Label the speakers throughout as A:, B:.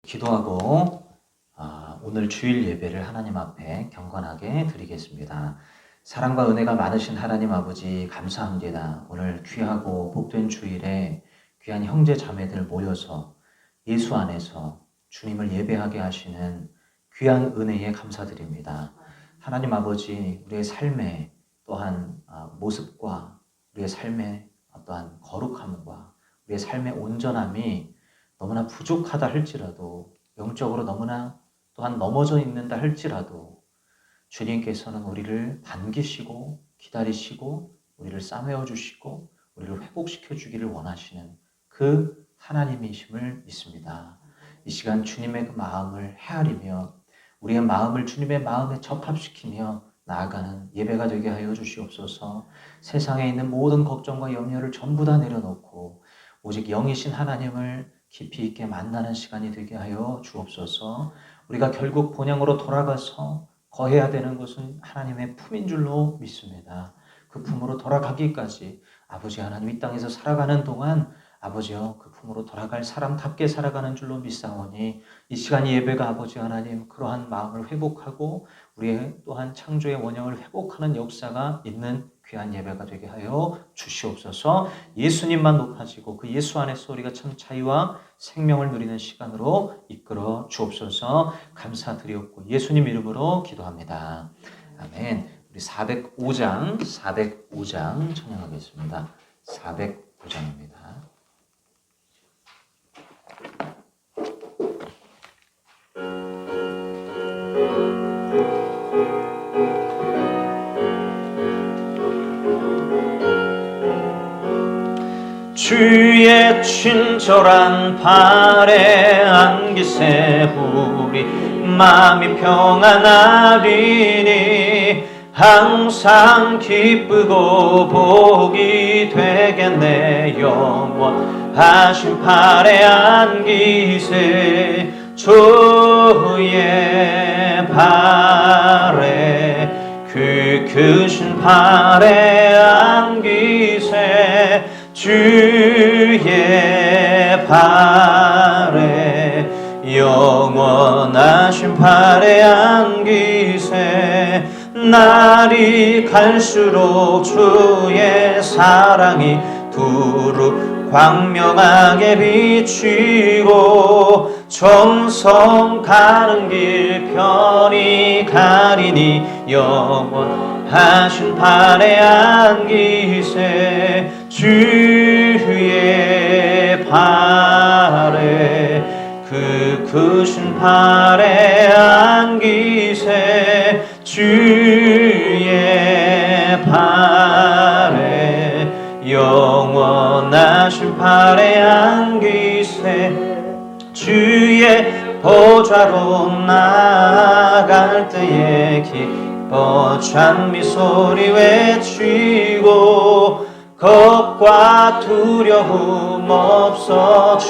A: 기도하고 오늘 주일 예배를 하나님 앞에 경건하게 드리겠습니다. 사랑과 은혜가 많으신 하나님 아버지 감사합니다. 오늘 귀하고 복된 주일에 귀한 형제 자매들 모여서 예수 안에서 주님을 예배하게 하시는 귀한 은혜에 감사드립니다. 하나님 아버지, 우리의 삶의 또한 모습과 우리의 삶의 어떠한 거룩함과 우리의 삶의 온전함이 너무나 부족하다 할지라도, 영적으로 너무나 또한 넘어져 있는다 할지라도 주님께서는 우리를 반기시고 기다리시고 우리를 싸매어 주시고 우리를 회복시켜 주기를 원하시는 그 하나님이심을 믿습니다. 이 시간 주님의 그 마음을 헤아리며 우리의 마음을 주님의 마음에 접합시키며 나아가는 예배가 되게 하여 주시옵소서. 세상에 있는 모든 걱정과 염려를 전부 다 내려놓고 오직 영이신 하나님을 깊이 있게 만나는 시간이 되게 하여 주옵소서. 우리가 결국 본향으로 돌아가서 거해야 되는 것은 하나님의 품인 줄로 믿습니다. 그 품으로 돌아가기까지 아버지 하나님 이 땅에서 살아가는 동안 아버지여 그 품으로 돌아갈 사람답게 살아가는 줄로 믿사오니 이 시간 예배가 아버지 하나님 그러한 마음을 회복하고 우리의 또한 창조의 원형을 회복하는 역사가 있는 귀한 예배가 되게 하여 주시옵소서. 예수님만 높아지고 그 예수 안에서 우리가 참 자유와 생명을 누리는 시간으로 이끌어 주옵소서. 감사드리옵고 예수님 이름으로 기도합니다. 아멘. 우리 405장 찬양하겠습니다. 405장입니다. 주의 친절한 발에 안기세 우리 마음이 평안하리니 항상 기쁘고 복이 되겠네. 영원하신 발에 안기세 주의 발에 그 크신 발에 안기세 주의 발에 영원하신 발에 안기세 날이 갈수록 주의 사랑이 두루 광명하게 비치고 정성 가는 길 편히 가리니 영원하신 발에 안기세 주의 발에 그 크신 발에 안기세 주의 발에 영원하신 발에 안기세 주의 보좌로 나아갈 때에 기뻐 찬미 소리 외치고 겁과 두려움 없어지리니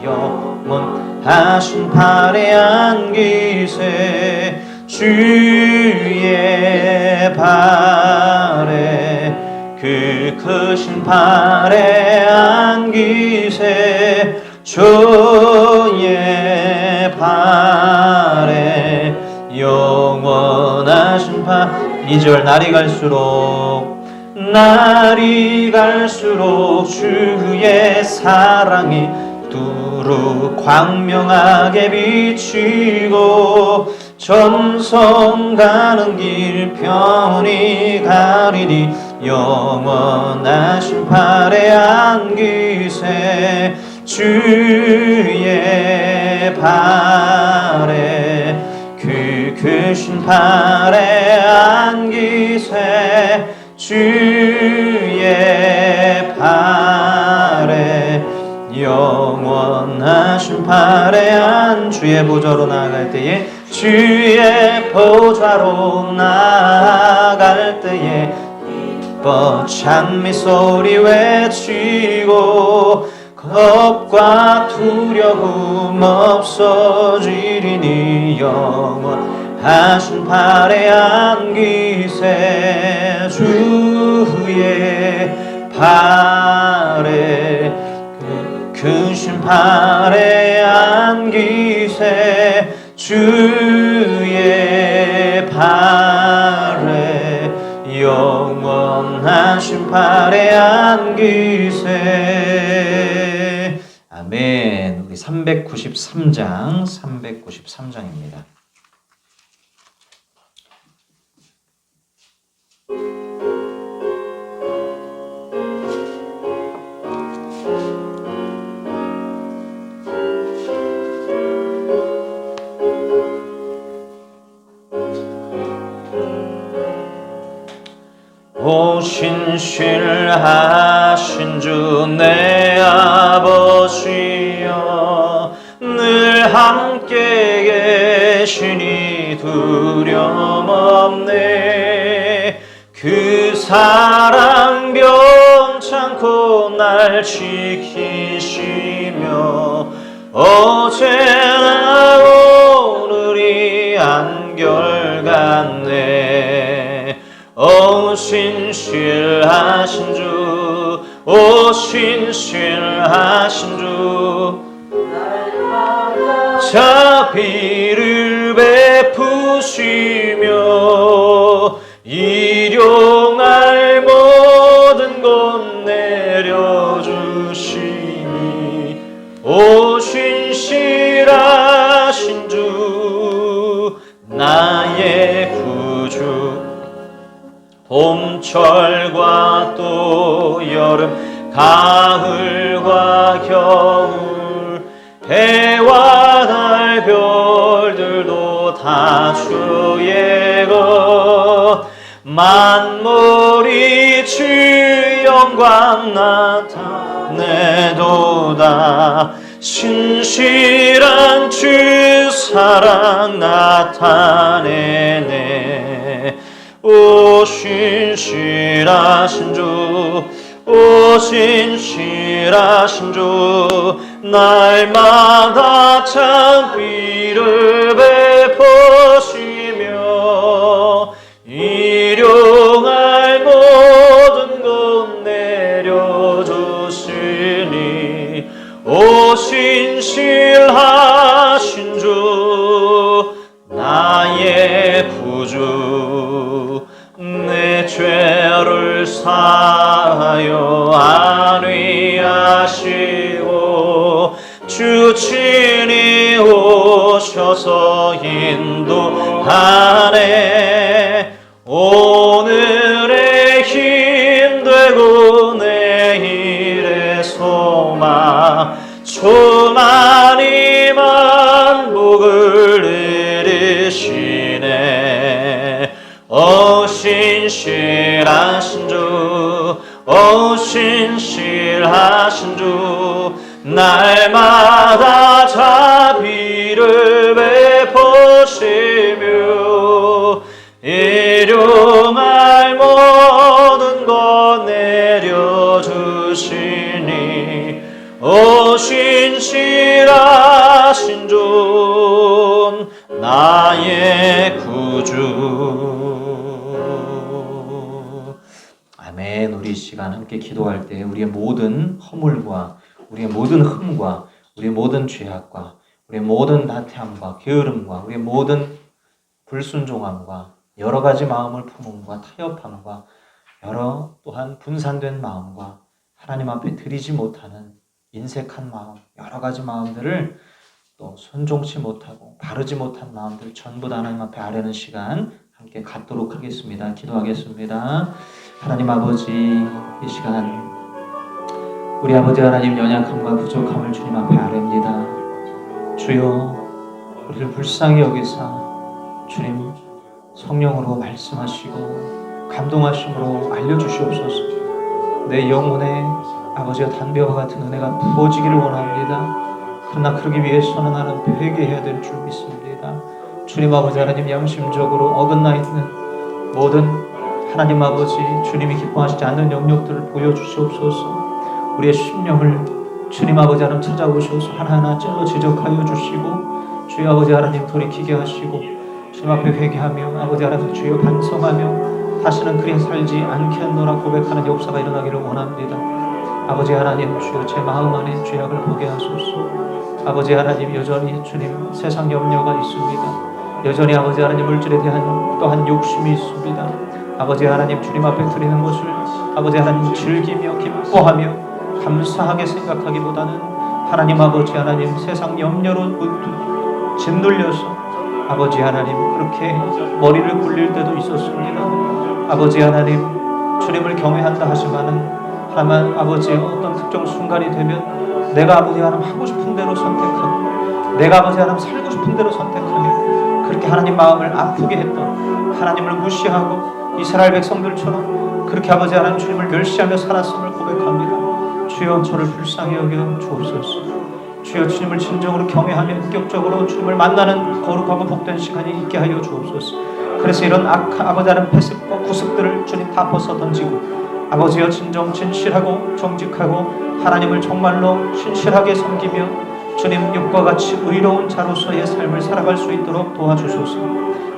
A: 영원하신 발에 안기세 주의 발에 그 크신 발에 안기세 주의 발에 영원하신 발 2절 날이 갈수록 주의 사랑이 두루 광명하게 비치고 전성 가는 길 편히 가리니 영원하신 발에 안기세 주의 발에 그 크신 발에 안기세 주의 발에 영원하신 발에 안 주의 보좌로 나아갈 때에 주의 보좌로 나아갈 때에 기뻐 찬미 소리 외치고 겁과 두려움 없어지리니 영원하신 발에 안기세 주의 발에 그 신발에 안기세 주의 발에 영원한 신발에 안기세. 아멘. 우리 393장입니다. 오 신실하신 주 내 아버지여, 늘 함께 계시니 두려움 없네. 그 사랑 변찮고 날 지키시며 어제나 오늘이 한결같네. 오 신실하신 주, 오 신실하신 주, 자비를 베푸시며 일용할 모든 것 내려주시니 오 신실하신 주, 나의 구주. 봄철과 또 여름, 가을과 겨울, 해와 달 별들도 다 주의 것. 만물이 주 영광 나타내도다. 신실한 주 사랑 나타내네. 오 신실하신 주, 오 신실하신 주, 날마다 자비를 베푸시며 일용할 모든 것 내려주시니 오 신실하신 주, 나의 구주. 내 죄를 사하여 안위하시고 주 친히 오셔서 인도하네. 오늘의 힘 되고 내일의 소망, 조만이 만복을 이루시네. 오 신실하신 주, 오 신실하신 주, 날마다 자비를 베푸시며 일용할 모든 것 내려주시니 오 신실하신 주, 나의 구주. 아멘. 우리 이 시간 함께 기도할 때 우리의 모든 허물과 우리의 모든 흠과 우리의 모든 죄악과 우리의 모든 나태함과 게으름과 우리의 모든 불순종함과 여러 가지 마음을 품음과 타협함과 여러 또한 분산된 마음과 하나님 앞에 드리지 못하는 인색한 마음, 여러 가지 마음들을 또 순종치 못하고 바르지 못한 마음들 전부 다 하나님 앞에 아뢰는 시간 함께 갖도록 하겠습니다. 기도하겠습니다. 하나님 아버지, 이 시간 우리 아버지 하나님 연약함과 부족함을 주님 앞에 아뢰입니다. 주여, 우리를 불쌍히 여기사 주님 성령으로 말씀하시고 감동하심으로 알려주시옵소서. 내 영혼에 아버지와 단비와 같은 은혜가 부어지기를 원합니다. 그러나 그러기 위해서는 나는 회개해야 될 줄 믿습니다. 주님 아버지 하나님, 양심적으로 어긋나 있는 모든 하나님 아버지 주님이 기뻐하시지 않는 영역들을 보여주시옵소서. 우리의 심령을 주님 아버지 하나님 찾아오셔서 하나하나 찔러 지적하여 주시고 주여 아버지 하나님 돌이키게 하시고 주님 앞에 회개하며 아버지 하나님 주여 반성하며 다시는 그리 살지 않게 하노라 고백하는 역사가 일어나기를 원합니다.
B: 아버지 하나님, 주여 제 마음 안에 죄악을 보게 하소서. 아버지 하나님, 여전히 주님 세상 염려가 있습니다. 여전히 아버지 하나님 물질에 대한 또한 욕심이 있습니다. 아버지 하나님, 주님 앞에 드리는 것을 아버지 하나님 즐기며 기뻐하며 감사하게 생각하기보다는 하나님 아버지 하나님 세상 염려로 짓눌려서 아버지 하나님 그렇게 머리를 굴릴 때도 있었습니다. 아버지 하나님, 주님을 경외한다 하지만은 하나님 아버지의 어떤 특정 순간이 되면 내가 아버지 하나님 하고 싶은 대로 선택하고 내가 아버지 하나님 살고 싶은 대로 선택하며 그렇게 하나님 마음을 아프게 했던, 하나님을 무시하고 이스라엘 백성들처럼 그렇게 아버지 하나님 주님을 멸시하며 살았음을 고백합니다. 주여 저를 불쌍히 여겨 주옵소서. 주여 주님을 진정으로 경외하며 인격적으로 주님을 만나는 거룩하고 복된 시간이 있게 하여 주옵소서. 그래서 이런 아버지 하나님 패습과 구습들을 주님 다 벗어 던지고 아버지여 진정 진실하고 정직하고 하나님을 정말로 신실하게 섬기며 주님 육과 같이 의로운 자로서의 삶을 살아갈 수 있도록 도와주소서.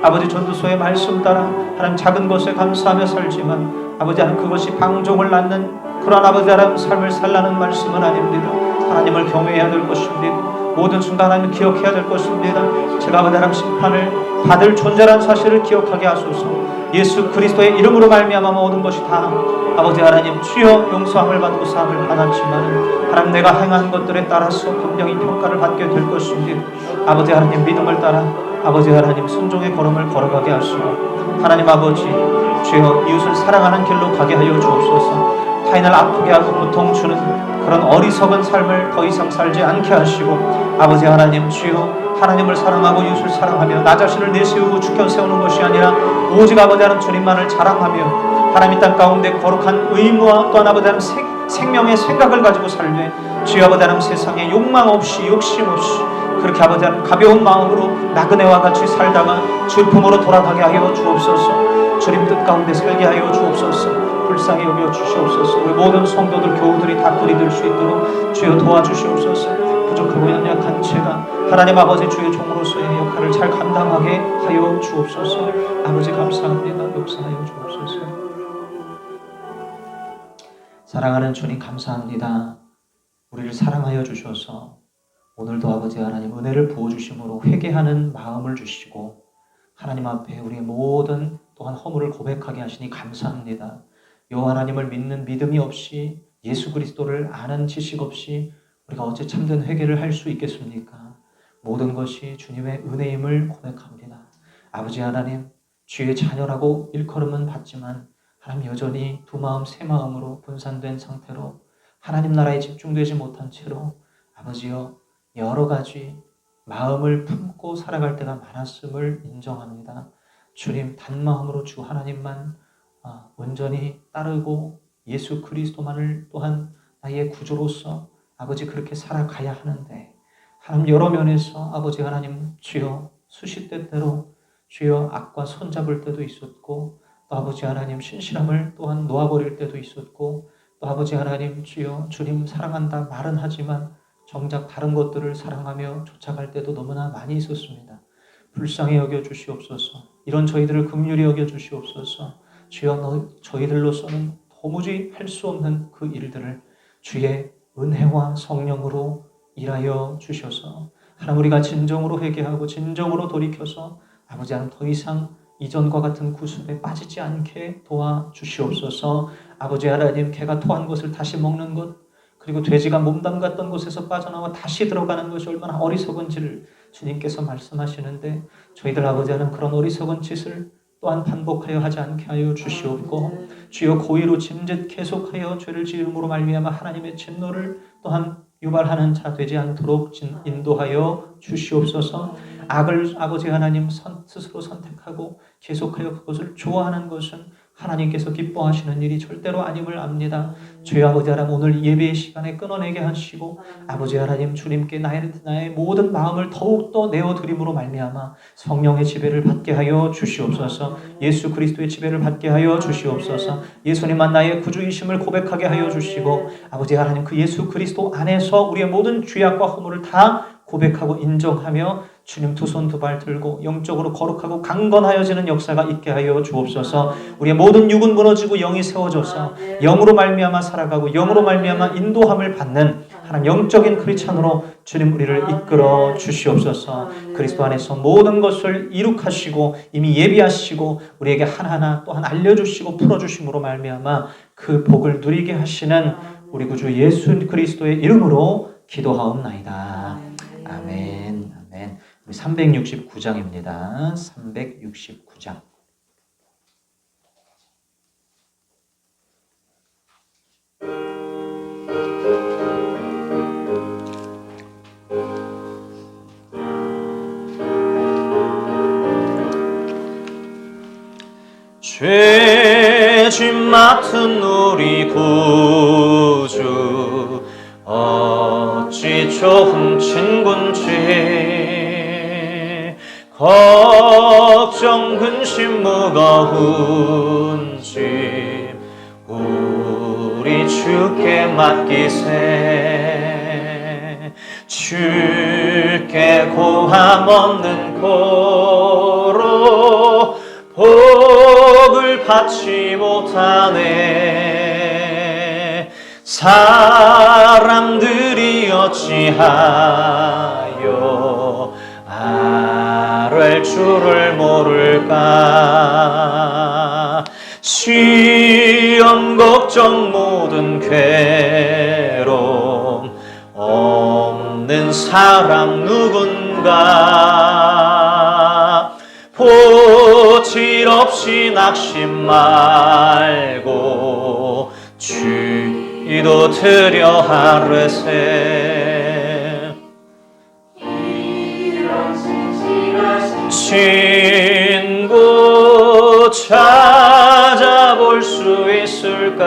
B: 아버지 전도서의 말씀 따라 하나님 작은 것에 감사하며 살지만 아버지 하나님 그것이 방종을 낳는 그러한 아버지 하나님 삶을 살라는 말씀은 아닙니다. 하나님을 경외해야 될 것입니다. 모든 순간 하나님을 기억해야 될 것입니다. 제가 아버지 하나님 심판을 받을 존재라는 사실을 기억하게 하소서. 예수 그리스도의 이름으로 말미암아 모든 것이 다 아버지 하나님 주여 용서함을 받고 사함을 받았지만 하나님 내가 행한 것들에 따라서 분명히 평가를 받게 될 것입니다. 아버지 하나님 믿음을 따라 아버지 하나님 순종의 걸음을 걸어가게 하시고 하나님 아버지 주여 이웃을 사랑하는 길로 가게 하여 주옵소서. 타인을 아프게 하고 고통 주는 그런 어리석은 삶을 더 이상 살지 않게 하시고 아버지 하나님 주여 하나님을 사랑하고 이웃을 사랑하며 나 자신을 내세우고 죽여 세우는 것이 아니라 오직 아버지 하나님 주님만을 자랑하며 하나님 이 땅 가운데 거룩한 의무와 또한 아버지 하나님 생명의 생각을 가지고 살되 주여 아버지 하나님 세상에 욕망 없이 욕심 없이 그렇게 아버지 하나님 가벼운 마음으로 나그네와 같이 살다가 주의 품으로 돌아가게 하여 주옵소서. 주님 뜻 가운데 살게 하여 주옵소서. 불쌍히 여겨 주시옵소서. 우리 모든 성도들 교우들이 닭들이 될 수 있도록 주여 도와주시옵소서. 부족하고 연약한 제가 하나님 아버지 주의 종으로서의 역할을 잘 감당하게 하여 주옵소서. 아버지 감사합니다. 역사하여 주옵소서. 사랑하는 주님 감사합니다. 우리를 사랑하여 주셔서 오늘도 아버지 하나님 은혜를 부어주심으로 회개하는 마음을 주시고 하나님 앞에 우리의 모든 또한 허물을 고백하게 하시니 감사합니다. 여호와 하나님을 믿는 믿음이 없이 예수 그리스도를 아는 지식 없이 우리가 어찌 참된 회개를 할 수 있겠습니까? 모든 것이 주님의 은혜임을 고백합니다. 아버지 하나님, 주의 자녀라고 일컬음은 받지만 하나님 여전히 두 마음 세 마음으로 분산된 상태로 하나님 나라에 집중되지 못한 채로 아버지여 여러 가지 마음을 품고 살아갈 때가 많았음을 인정합니다. 주님 단마음으로 주 하나님만 온전히 따르고 예수 그리스도만을 또한 나의 구주로서 아버지 그렇게 살아가야 하는데 하나님 여러 면에서 아버지 하나님 주여 수시때때로 주여 악과 손잡을 때도 있었고 또 아버지 하나님 신실함을 또한 놓아버릴 때도 있었고 또 아버지 하나님 주여 주님 사랑한다 말은 하지만 정작 다른 것들을 사랑하며 쫓아갈 때도 너무나 많이 있었습니다. 불쌍히 여겨 주시옵소서. 이런 저희들을 긍휼히 여겨 주시옵소서. 주여 저희들로서는 도무지 할 수 없는 그 일들을 주의 은혜와 성령으로 일하여 주셔서 하나님 우리가 진정으로 회개하고 진정으로 돌이켜서 아버지 하나님 더 이상 이전과 같은 구습에 빠지지 않게 도와주시옵소서. 아버지 하나님 개가 토한 것을 다시 먹는 것 그리고 돼지가 몸담갔던 곳에서 빠져나와 다시 들어가는 것이 얼마나 어리석은지를 주님께서 말씀하시는데 저희들 아버지 하나님 그런 어리석은 짓을 또한 반복하여 하지 않게 하여 주시옵고 주여 고의로 짐짓 계속하여 죄를 지음으로 말미암아 하나님의 진노를 또한 유발하는 자 되지 않도록 인도하여 주시옵소서. 악을 아버지 하나님 스스로 선택하고 계속하여 그것을 좋아하는 것은 하나님께서 기뻐하시는 일이 절대로 아님을 압니다. 주여 아버지 하나님 오늘 예배의 시간에 끊어내게 하시고 아버지 하나님 주님께 나의 모든 마음을 더욱더 내어드림으로 말미암아 성령의 지배를 받게 하여 주시옵소서. 예수 그리스도의 지배를 받게 하여 주시옵소서. 예수님만 나의 구주이심을 고백하게 하여 주시고 아버지 하나님 그 예수 그리스도 안에서 우리의 모든 죄악과 허물을 다 고백하고 인정하며 주님 두 손 두 발 들고 영적으로 거룩하고 강건하여지는 역사가 있게 하여 주옵소서. 우리의 모든 육은 무너지고 영이 세워져서 영으로 말미암아 살아가고 영으로 말미암아 인도함을 받는 하나님 영적인 크리스찬으로 주님 우리를 이끌어 주시옵소서. 그리스도 안에서 모든 것을 이룩하시고 이미 예비하시고 우리에게 하나하나 또한 알려주시고 풀어주심으로 말미암아 그 복을 누리게 하시는 우리 구주 예수 그리스도의 이름으로 기도하옵나이다. 아멘. 아멘. 우리 369장입니다. 369장.
C: 죄짐 맡은 우리 구주 어찌 좀 친군지 걱정 근심 무거운 짐 우리 주께 맡기세. 주께 고함 없는 고로 복을 받지 못하네. 사람들이 어찌하여 아랠 줄을 모를까. 시험 걱정 모든 괴로움 없는 사람 누군가. 보칠 없이 낙심 말고 주의도 드려 하르세. 친구 찾아볼 수 있을까.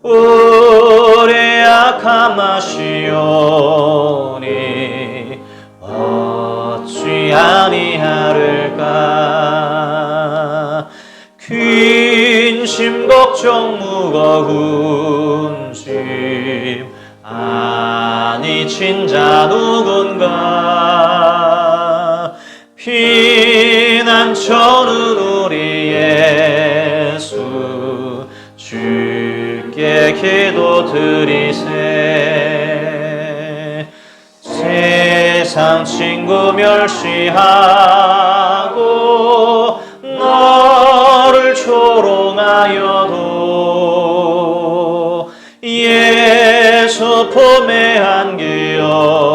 C: 우리 약함 아시오니 어찌 아니하를까. 근심 걱정 무거운 짐 아니 진자 누군가. 피난처는 우리 예수 주께 기도드리세. 세상 친구 멸시하고 너를 조롱하여도 예수 품에 안기어서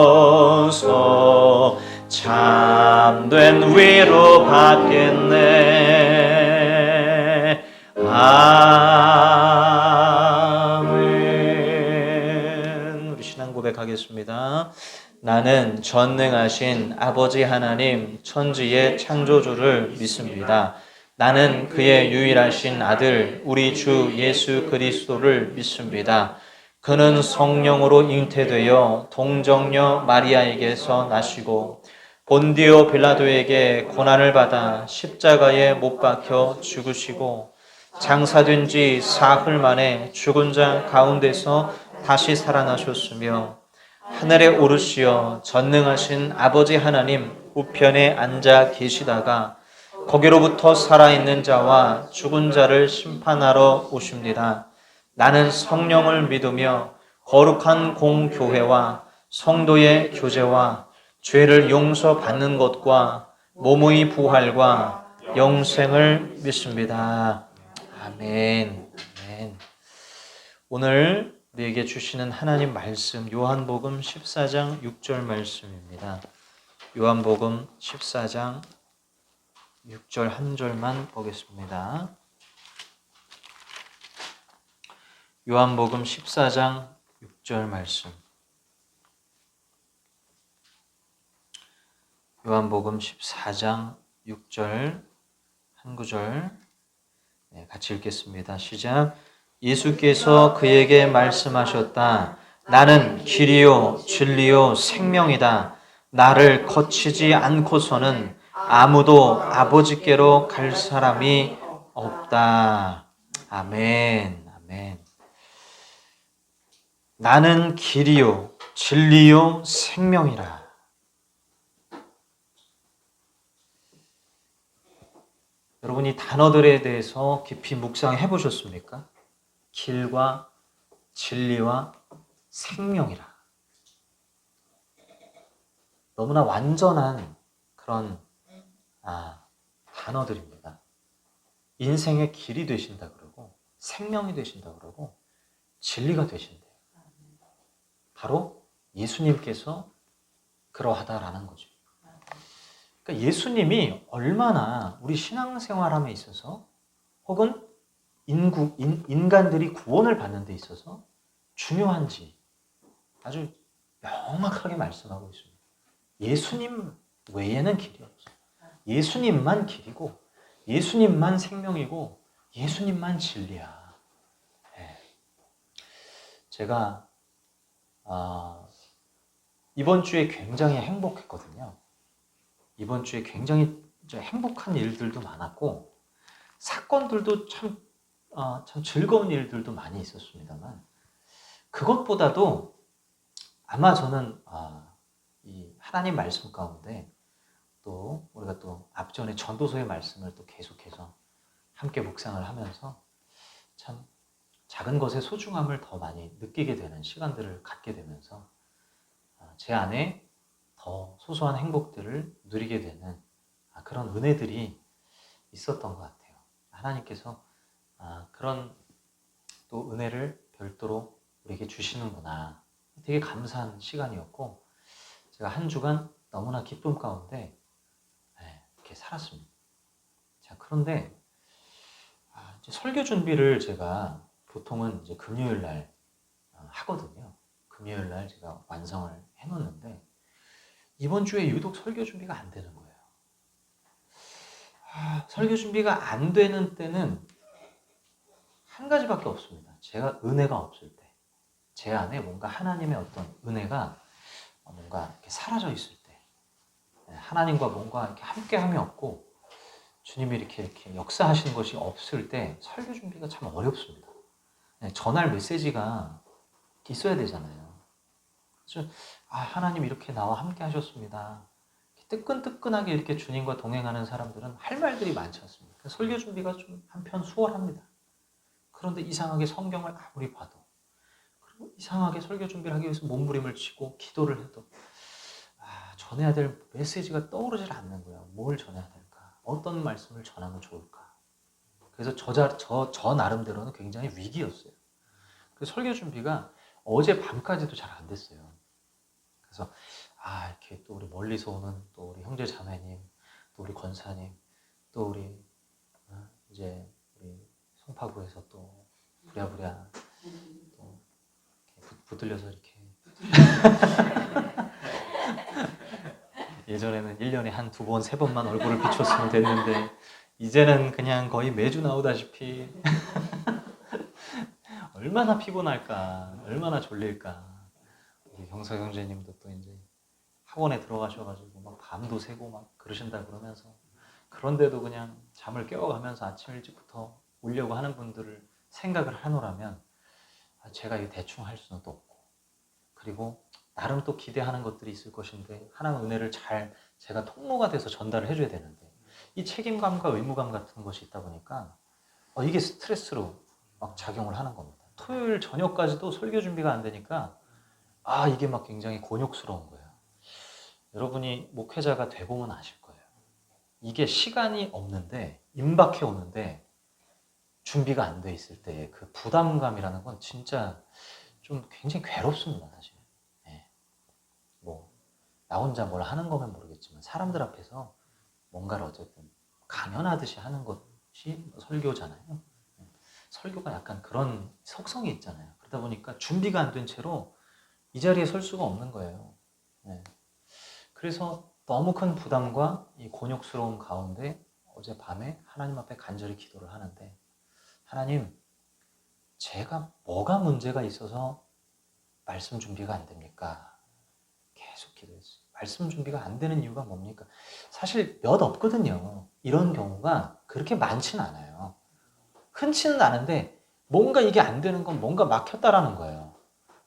C: 참된 위로 받겠네. 아멘. 우리 신앙 고백하겠습니다. 나는 전능하신 아버지 하나님 천지의 창조주를 믿습니다. 나는 그의 유일하신 아들 우리 주 예수 그리스도를 믿습니다. 그는 성령으로 잉태되어 동정녀 마리아에게서 나시고 본디오 빌라도에게 고난을 받아 십자가에 못 박혀 죽으시고 장사된 지 사흘 만에 죽은 자 가운데서 다시 살아나셨으며 하늘에 오르시어 전능하신 아버지 하나님 우편에 앉아 계시다가 거기로부터 살아있는 자와 죽은 자를 심판하러 오십니다. 나는 성령을 믿으며 거룩한 공교회와 성도의 교제와 죄를 용서받는 것과 몸의 부활과 영생을 믿습니다. 아멘. 아멘. 오늘 우리에게 주시는 하나님 말씀 요한복음 14장 6절 말씀입니다. 요한복음 14장 6절 한 절만 보겠습니다. 요한복음 14장 6절 말씀. 요한복음 14장 6절 한 구절 같이 읽겠습니다. 시작. 예수께서 그에게 말씀하셨다. 나는 길이요 진리요 생명이다. 나를 거치지 않고서는 아무도 아버지께로 갈 사람이 없다. 아멘. 아멘. 나는 길이요 진리요 생명이라. 여러분 이 단어들에 대해서 깊이 묵상해 보셨습니까? 길과 진리와 생명이라. 너무나 완전한 그런 단어들입니다. 인생의 길이 되신다 그러고 생명이 되신다 그러고 진리가 되신대요. 바로 예수님께서 그러하다라는 거죠. 그러니까 예수님이 얼마나 우리 신앙생활함에 있어서 혹은 인간들이 구원을 받는 데 있어서 중요한지 아주 명확하게 말씀하고 있습니다. 예수님 외에는 길이 없어요. 예수님만 길이고 예수님만 생명이고 예수님만 진리야. 네. 제가 이번 주에 굉장히 행복했거든요. 이번 주에 굉장히 행복한 일들도 많았고 사건들도 참 즐거운 일들도 많이 있었습니다만 그것보다도 아마 저는 이 하나님 말씀 가운데 또 우리가 또 앞전에 전도서의 말씀을 또 계속해서 함께 묵상을 하면서 참 작은 것의 소중함을 더 많이 느끼게 되는 시간들을 갖게 되면서 제 안에 더 소소한 행복들을 누리게 되는 그런 은혜들이 있었던 것 같아요. 하나님께서 그런 또 은혜를 별도로 우리에게 주시는구나. 되게 감사한 시간이었고 제가 한 주간 너무나 기쁨 가운데 이렇게 살았습니다. 자, 그런데 이제 설교 준비를 제가 보통은 이제 금요일 날 하거든요. 금요일 날 제가 완성을 해놓는데 이번 주에 유독 설교 준비가 안 되는 거예요. 설교 준비가 안 되는 때는 한 가지밖에 없습니다. 제가 은혜가 없을 때, 제 안에 뭔가 하나님의 어떤 은혜가 뭔가 이렇게 사라져 있을 때, 하나님과 뭔가 이렇게 함께함이 없고 주님이 이렇게 역사하시는 것이 없을 때 설교 준비가 참 어렵습니다. 전할 메시지가 있어야 되잖아요. 그래서 하나님 이렇게 나와 함께 하셨습니다. 뜨끈뜨끈하게 이렇게 주님과 동행하는 사람들은 할 말들이 많지 않습니까? 설교 준비가 좀 한편 수월합니다. 그런데 이상하게 성경을 아무리 봐도 그리고 이상하게 설교 준비를 하기 위해서 몸부림을 치고 기도를 해도 전해야 될 메시지가 떠오르질 않는 거예요. 뭘 전해야 될까? 어떤 말씀을 전하면 좋을까? 그래서 저 나름대로는 굉장히 위기였어요. 그래서 설교 준비가 어제 밤까지도 잘 안 됐어요. 그래서 이렇게 또 우리 멀리서 오는 또 우리 형제 자매님, 또 우리 권사님, 또 우리 이제 우리 송파구에서 또 부랴부랴 또 이렇게 붙들려서 이렇게 예전에는 1년에 한 2번, 3번만 얼굴을 비췄으면 됐는데 이제는 그냥 거의 매주 나오다시피 얼마나 피곤할까, 얼마나 졸릴까. 우리 경서 형제님도 또 이제 학원에 들어가셔가지고 막 밤도 새고 막 그러신다 그러면서 그런데도 그냥 잠을 깨워가면서 아침 일찍부터 오려고 하는 분들을 생각을 하노라면 제가 이 대충 할 수는 또 없고 그리고 나름 또 기대하는 것들이 있을 것인데 하나님의 은혜를 잘 제가 통로가 돼서 전달을 해줘야 되는데 이 책임감과 의무감 같은 것이 있다 보니까 이게 스트레스로 막 작용을 하는 겁니다. 토요일 저녁까지도 설교 준비가 안 되니까 이게 막 굉장히 곤욕스러운 거예요. 여러분이 목회자가 돼보면 아실 거예요. 이게 시간이 없는데 임박해 오는데 준비가 안 돼 있을 때 그 부담감이라는 건 진짜 좀 굉장히 괴롭습니다, 사실. 나 혼자 뭘 하는 거면 모르겠지만 사람들 앞에서 뭔가를 어쨌든 강연하듯이 하는 것이 설교잖아요. 설교가 약간 그런 속성이 있잖아요. 그러다 보니까 준비가 안 된 채로 이 자리에 설 수가 없는 거예요. 그래서 너무 큰 부담과 이 곤욕스러운 가운데 어제 밤에 하나님 앞에 간절히 기도를 하는데 하나님, 제가 뭐가 문제가 있어서 말씀 준비가 안 됩니까? 계속 기도했어요. 말씀 준비가 안 되는 이유가 뭡니까? 사실 몇 없거든요. 이런 경우가 그렇게 많지는 않아요. 흔치는 않은데 뭔가 이게 안 되는 건 뭔가 막혔다라는 거예요.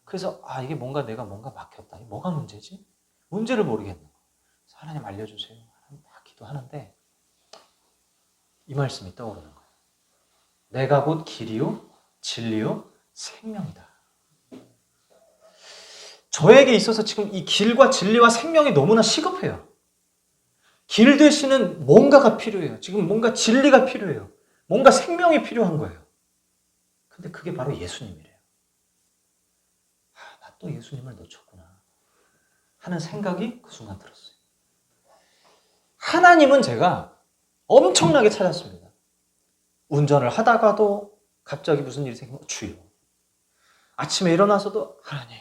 C: 그래서 이게 뭔가 내가 뭔가 막혔다. 뭐가 문제지? 문제를 모르겠는 거예요. 그래서 하나님 알려주세요. 막 기도하는데 이 말씀이 떠오르는 거예요. 내가 곧 길이요 진리요 생명이다. 저에게 있어서 지금 이 길과 진리와 생명이 너무나 시급해요. 길 대신은 뭔가가 필요해요. 지금 뭔가 진리가 필요해요. 뭔가 생명이 필요한 거예요. 근데 그게 바로 예수님이래요. 나 또 예수님을 놓쳤구나 하는 생각이 그 순간 들었어요. 하나님은 제가 엄청나게 찾았습니다. 운전을 하다가도 갑자기 무슨 일이 생기면 주여. 아침에 일어나서도 하나님,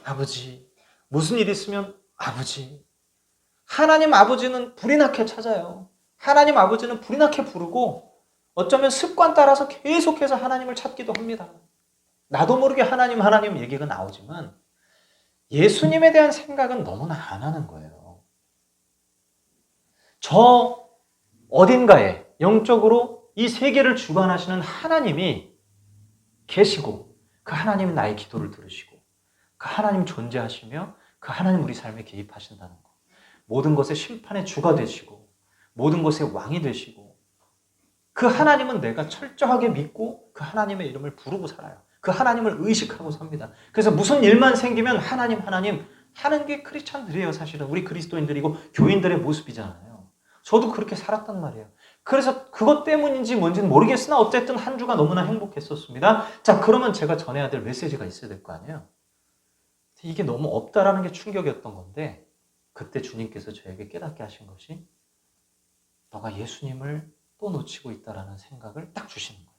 C: 아버지. 무슨 일이 있으면 아버지. 하나님 아버지는 불이 나게 찾아요. 하나님 아버지는 불이 나게 부르고 어쩌면 습관 따라서 계속해서 하나님을 찾기도 합니다. 나도 모르게 하나님 하나님 얘기가 나오지만 예수님에 대한 생각은 너무나 안 하는 거예요. 저 어딘가에 영적으로 이 세계를 주관하시는 하나님이 계시고 그 하나님은 나의 기도를 들으시고 그 하나님 존재하시며 그 하나님 우리 삶에 개입하신다는 거. 모든 것의 심판의 주가 되시고 모든 것의 왕이 되시고 그 하나님은 내가 철저하게 믿고 그 하나님의 이름을 부르고 살아요. 그 하나님을 의식하고 삽니다. 그래서 무슨 일만 생기면 하나님 하나님 하는 게 크리스찬들이에요. 사실은 우리 그리스도인들이고 교인들의 모습이잖아요. 저도 그렇게 살았단 말이에요. 그래서 그것 때문인지 뭔지는 모르겠으나 어쨌든 한 주가 너무나 행복했었습니다. 자, 그러면 제가 전해야 될 메시지가 있어야 될 거 아니에요. 이게 너무 없다라는 게 충격이었던 건데 그때 주님께서 저에게 깨닫게 하신 것이 너가 예수님을 또 놓치고 있다라는 생각을 딱 주시는 거예요.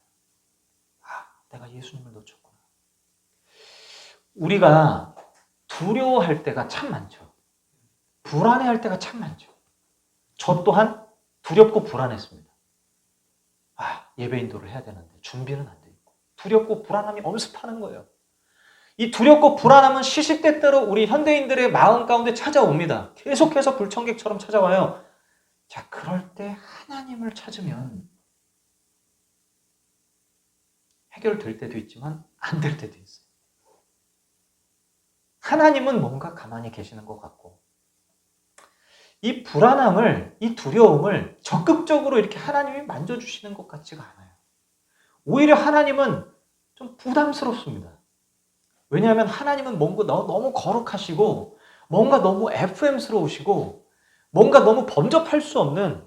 C: 내가 예수님을 놓쳤구나. 우리가 두려워할 때가 참 많죠. 불안해할 때가 참 많죠. 저 또한 두렵고 불안했습니다. 예배인도를 해야 되는데 준비는 안 돼 있고 두렵고 불안함이 엄습하는 거예요. 이 두렵고 불안함은 시시때때로 우리 현대인들의 마음 가운데 찾아옵니다. 계속해서 불청객처럼 찾아와요. 자, 그럴 때 하나님을 찾으면 해결될 때도 있지만 안 될 때도 있어요. 하나님은 뭔가 가만히 계시는 것 같고 이 불안함을, 이 두려움을 적극적으로 이렇게 하나님이 만져주시는 것 같지가 않아요. 오히려 하나님은 좀 부담스럽습니다. 왜냐하면 하나님은 뭔가 너무 거룩하시고 뭔가 너무 FM스러우시고 뭔가 너무 범접할 수 없는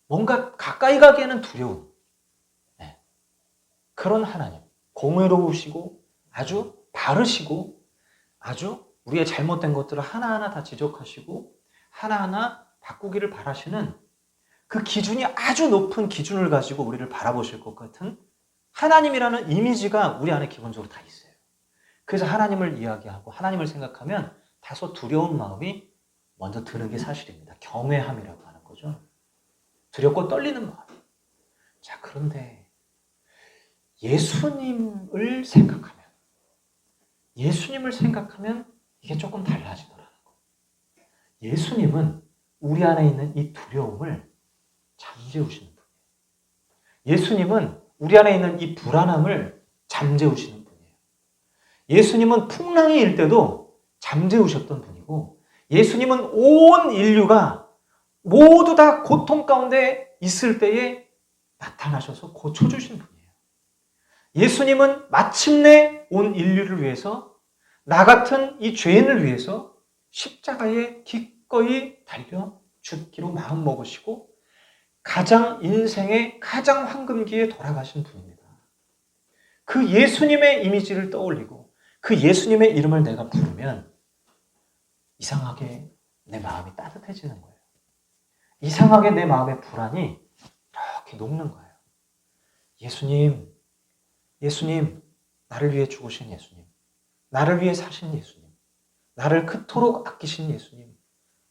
C: 뭔가 가까이 가기에는 두려운 그런 하나님. 공의로우시고 아주 바르시고 아주 우리의 잘못된 것들을 하나하나 다 지적하시고 하나하나 바꾸기를 바라시는 그 기준이 아주 높은 기준을 가지고 우리를 바라보실 것 같은 하나님이라는 이미지가 우리 안에 기본적으로 다 있어요. 그래서 하나님을 이야기하고 하나님을 생각하면 다소 두려운 마음이 먼저 드는 게 사실입니다. 경외함이라고 하는 거죠. 두렵고 떨리는 마음. 자, 그런데 예수님을 생각하면 이게 조금 달라지더라는 거. 예수님은 우리 안에 있는 이 두려움을 잠재우시는 분이에요. 예수님은 우리 안에 있는 이 불안함을 잠재우시는 분이에요. 예수님은 풍랑이 일 때도 잠재우셨던 분이고 예수님은 온 인류가 모두 다 고통 가운데 있을 때에 나타나셔서 고쳐주신 분이에요. 예수님은 마침내 온 인류를 위해서 나 같은 이 죄인을 위해서 십자가에 기꺼이 달려 죽기로 마음먹으시고 인생의 가장 황금기에 돌아가신 분입니다. 그 예수님의 이미지를 떠올리고 그 예수님의 이름을 내가 부르면 이상하게 내 마음이 따뜻해지는 거예요. 이상하게 내 마음의 불안이 이렇게 녹는 거예요. 예수님, 나를 위해 죽으신 예수님, 나를 위해 사신 예수님, 나를 그토록 아끼신 예수님,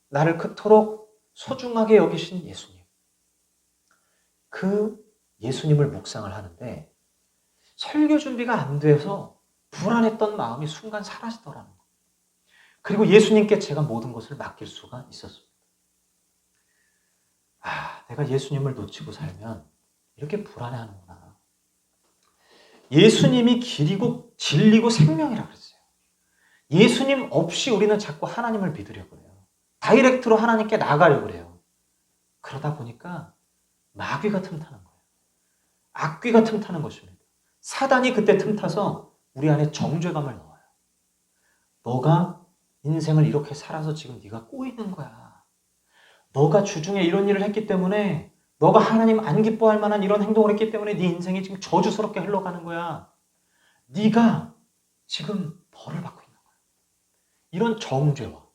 C: 나를 그토록 소중하게 여기신 예수님. 그 예수님을 묵상을 하는데 설교 준비가 안 돼서 불안했던 마음이 순간 사라지더라는 거예요. 그리고 예수님께 제가 모든 것을 맡길 수가 있었습니다. 내가 예수님을 놓치고 살면 이렇게 불안해하는구나. 예수님이 길이고 진리고 생명이라고 그랬어요. 예수님 없이 우리는 자꾸 하나님을 믿으려고 그래요. 다이렉트로 하나님께 나가려고 그래요. 그러다 보니까 마귀가 틈타는 거예요. 악귀가 틈타는 것입니다. 사단이 그때 틈타서 우리 안에 정죄감을 넣어요. 너가 인생을 이렇게 살아서 지금 네가 꼬이는 거야. 너가 주중에 이런 일을 했기 때문에, 너가 하나님 안 기뻐할 만한 이런 행동을 했기 때문에 네 인생이 지금 저주스럽게 흘러가는 거야. 네가 지금 벌을 받고 있는 거야. 이런 정죄와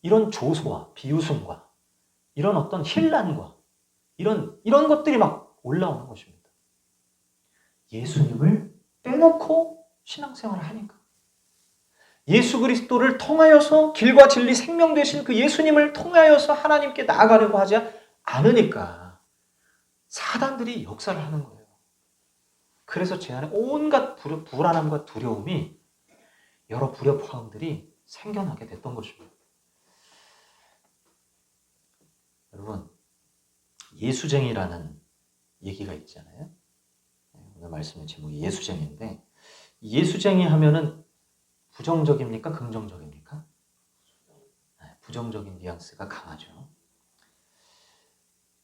C: 이런 조소와 비웃음과 이런 어떤 힐난과 이런 것들이 막 올라오는 것입니다. 예수님을 빼놓고 신앙생활을 하니까. 예수 그리스도를 통하여서 길과 진리 생명 되신 그 예수님을 통하여서 하나님께 나아가려고 하지 않으니까 사단들이 역사를 하는 거예요. 그래서 제 안에 온갖 불안함과 두려움이, 여러 불협화음들이 생겨나게 됐던 것입니다. 여러분, 예수쟁이라는 얘기가 있잖아요. 오늘 말씀의 제목이 예수쟁이인데, 예수쟁이 하면은 부정적입니까? 긍정적입니까? 부정적인 뉘앙스가 강하죠.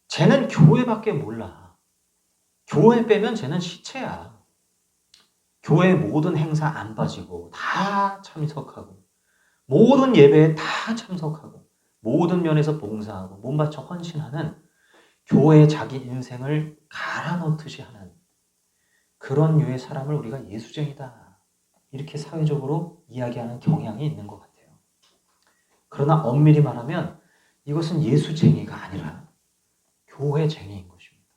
C: 쟤는 교회밖에 몰라. 교회 빼면 쟤는 시체야. 교회 모든 행사 안 빠지고 다 참석하고, 모든 예배에 다 참석하고, 모든 면에서 봉사하고 몸 바쳐 헌신하는, 교회에 자기 인생을 갈아넣듯이 하는 그런 류의 사람을 우리가 예수쟁이다, 이렇게 사회적으로 이야기하는 경향이 있는 것 같아요. 그러나 엄밀히 말하면 이것은 예수쟁이가 아니라 교회쟁이인 것입니다.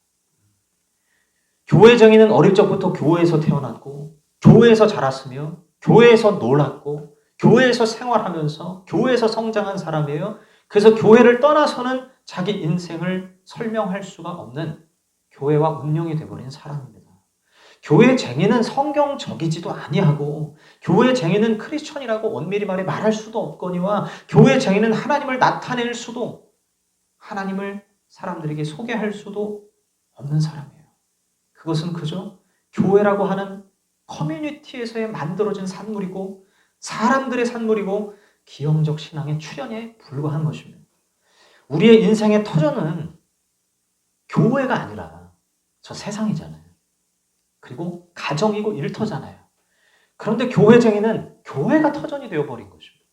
C: 교회쟁이는 어릴 적부터 교회에서 태어났고, 교회에서 자랐으며, 교회에서 놀았고, 교회에서 생활하면서 교회에서 성장한 사람이에요. 그래서 교회를 떠나서는 자기 인생을 설명할 수가 없는 교회와 운명이 되어버린 사람입니다. 교회쟁이는 성경적이지도 아니하고, 교회쟁이는 크리스천이라고 엄밀히 말할 수도 없거니와, 교회쟁이는 하나님을 나타낼 수도, 하나님을 사람들에게 소개할 수도 없는 사람이에요. 그것은 그저 교회라고 하는 커뮤니티에서의 만들어진 산물이고, 사람들의 산물이고, 기형적 신앙의 출현에 불과한 것입니다. 우리의 인생의 터전은 교회가 아니라 저 세상이잖아요. 그리고 가정이고 일터잖아요. 그런데 교회쟁이는 교회가 터전이 되어버린 것입니다.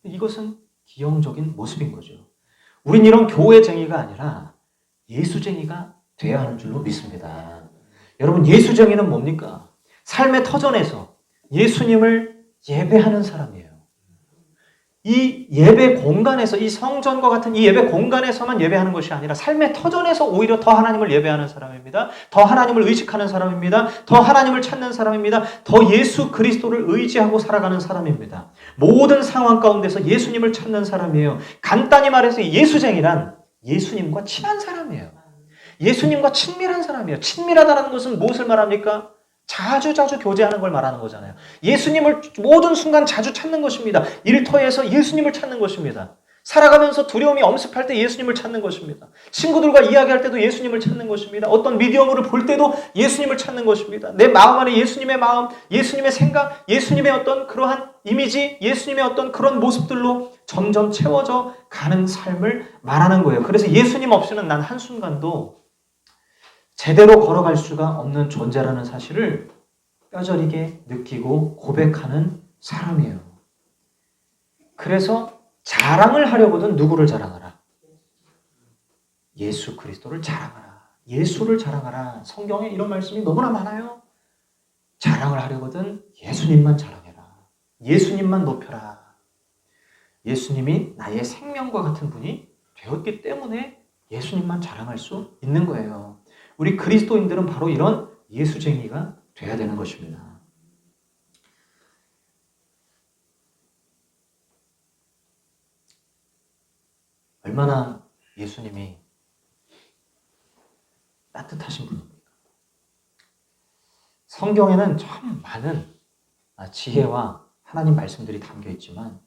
C: 이것은 기형적인 모습인 거죠. 우린 이런 교회쟁이가 아니라 예수쟁이가 돼야 하는 줄로 믿습니다. 여러분, 예수쟁이는 뭡니까? 삶의 터전에서 예수님을 예배하는 사람이에요. 이 예배 공간에서, 이 성전과 같은 이 예배 공간에서만 예배하는 것이 아니라 삶의 터전에서 오히려 더 하나님을 예배하는 사람입니다. 더 하나님을 의식하는 사람입니다. 더 하나님을 찾는 사람입니다. 더 예수 그리스도를 의지하고 살아가는 사람입니다. 모든 상황 가운데서 예수님을 찾는 사람이에요. 간단히 말해서 예수쟁이란 예수님과 친한 사람이에요. 예수님과 친밀한 사람이에요. 친밀하다는 것은 무엇을 말합니까? 자주 교제하는 걸 말하는 거잖아요. 예수님을 모든 순간 자주 찾는 것입니다. 일터에서 예수님을 찾는 것입니다. 살아가면서 두려움이 엄습할 때 예수님을 찾는 것입니다. 친구들과 이야기할 때도 예수님을 찾는 것입니다. 어떤 미디어물을 볼 때도 예수님을 찾는 것입니다. 내 마음 안에 예수님의 마음, 예수님의 생각, 예수님의 어떤 그러한 이미지, 예수님의 어떤 그런 모습들로 점점 채워져 가는 삶을 말하는 거예요. 그래서 예수님 없이는 난 한순간도 제대로 걸어갈 수가 없는 존재라는 사실을 뼈저리게 느끼고 고백하는 사람이에요. 그래서 자랑을 하려거든 누구를 자랑하라? 예수 그리스도를 자랑하라. 예수를 자랑하라. 성경에 이런 말씀이 너무나 많아요. 자랑을 하려거든 예수님만 자랑해라. 예수님만 높여라. 예수님이 나의 생명과 같은 분이 되었기 때문에 예수님만 자랑할 수 있는 거예요. 우리 그리스도인들은 바로 이런 예수쟁이가 돼야 되는 것입니다. 얼마나 예수님이 따뜻하신 분입니까? 성경에는 참 많은 지혜와 하나님 말씀들이 담겨 있지만,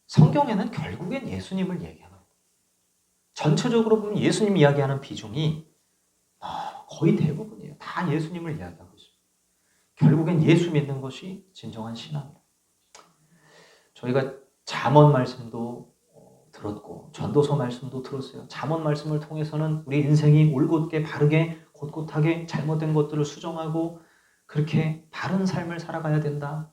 C: 성경에는 결국엔 예수님을 얘기하는 거예요. 전체적으로 보면 예수님 이야기하는 비중이 거의 대부분이에요. 다 예수님을 이야기하고 있습니다. 결국엔 예수 믿는 것이 진정한 신앙이에요. 저희가 잠언 말씀도
B: 들었고 전도서 말씀도 들었어요. 잠언 말씀을 통해서는 우리 인생이 올곧게 바르게 곧곧하게 잘못된 것들을 수정하고 그렇게 바른 삶을 살아가야 된다.